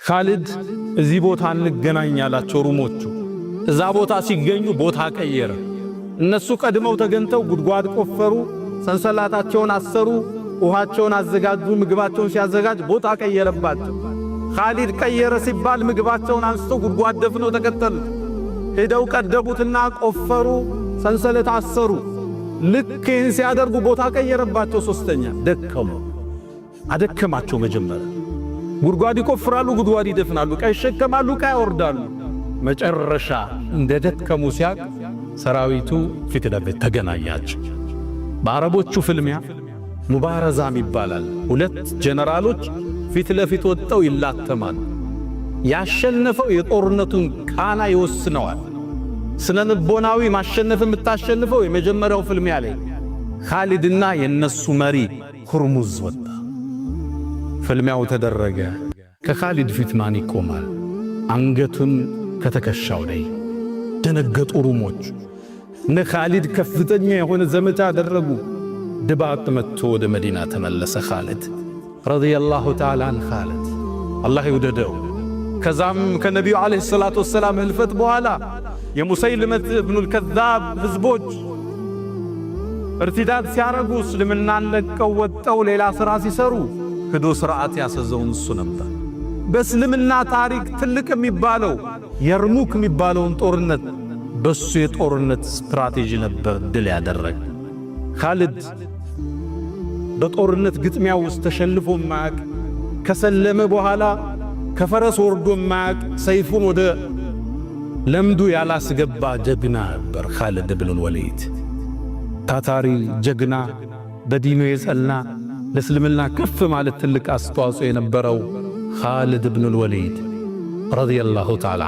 ኻሊድ እዚህ ቦታ እንገናኛላቸው ሩሞቹ። እዛ ቦታ ሲገኙ ቦታ ቀየረ። እነሱ ቀድመው ተገንተው ጉድጓድ ቆፈሩ፣ ሰንሰላታቸውን አሰሩ፣ ውሃቸውን አዘጋጁ። ምግባቸውን ሲያዘጋጅ ቦታ ቀየረባቸው። ኻሊድ ቀየረ ሲባል ምግባቸውን አንስተው ጉድጓድ ደፍነው ተከተሉት። ሄደው ቀደቡትና ቆፈሩ፣ ሰንሰለት አሰሩ። ልክ ይህን ሲያደርጉ ቦታ ቀየረባቸው። ሶስተኛ ደከሙ፣ አደከማቸው። መጀመሪያ ጉድጓድ ይቆፍራሉ፣ ጉድጓድ ይደፍናሉ፣ ዕቃ ይሸከማሉ፣ ዕቃ ያወርዳሉ። መጨረሻ እንደደከሙ ሲያቅ ሰራዊቱ ፊት ለፊት ተገናኛቸው። በአረቦቹ ፍልሚያ ሙባረዛም ይባላል። ሁለት ጀነራሎች ፊት ለፊት ወጥተው ይላተማሉ። ያሸነፈው የጦርነቱን ቃና ይወስነዋል። ስነ ልቦናዊ ማሸነፍ የምታሸንፈው የመጀመሪያው ፍልሚያ ላይ ኻሊድና የነሱ መሪ ሁርሙዝ ወጣ። ፍልሚያው ተደረገ። ከኻሊድ ፊት ማን ይቆማል? አንገቱን ከተከሻው ላይ ደነገጡ ሩሞች። እነ ኻሊድ ከፍተኛ የሆነ ዘመቻ አደረጉ። ድባቅ መጥቶ ወደ መዲና ተመለሰ። ኻሊድ ረዲየላሁ ተዓላ አን ኻሊድ አላህ ይውደደው። ከዛም ከነቢዩ ዓለይሂ ሰላቱ ወሰላም ህልፈት በኋላ የሙሰይልመት ኢብኑል ከዛብ ህዝቦች እርቲዳድ ሲያረጉ እስልምናን ለቀው ወጠው ሌላ ሥራ ሲሰሩ ክዶ ሥርዓት ያሰዘውን እሱ ነበር። በእስልምና ታሪክ ትልቅ የሚባለው የርሙክ የሚባለውን ጦርነት በሱ የጦርነት ስትራቴጂ ነበር ድል ያደረገ። ኻሊድ በጦርነት ግጥሚያ ውስጥ ተሸንፎ ማቅ ከሰለመ በኋላ ከፈረስ ወርዶ ማቅ ሰይፉን ወደ ለምዱ ያላስገባ ጀግና ነበር። ኻሊድ ኢብኑል ወሊድ ታታሪ ጀግና፣ በዲኑ የጸና፣ ለእስልምና ከፍ ማለት ትልቅ አስተዋጽኦ የነበረው ኻሊድ ኢብኑል ወሊድ ረዲየላሁ ተዓላ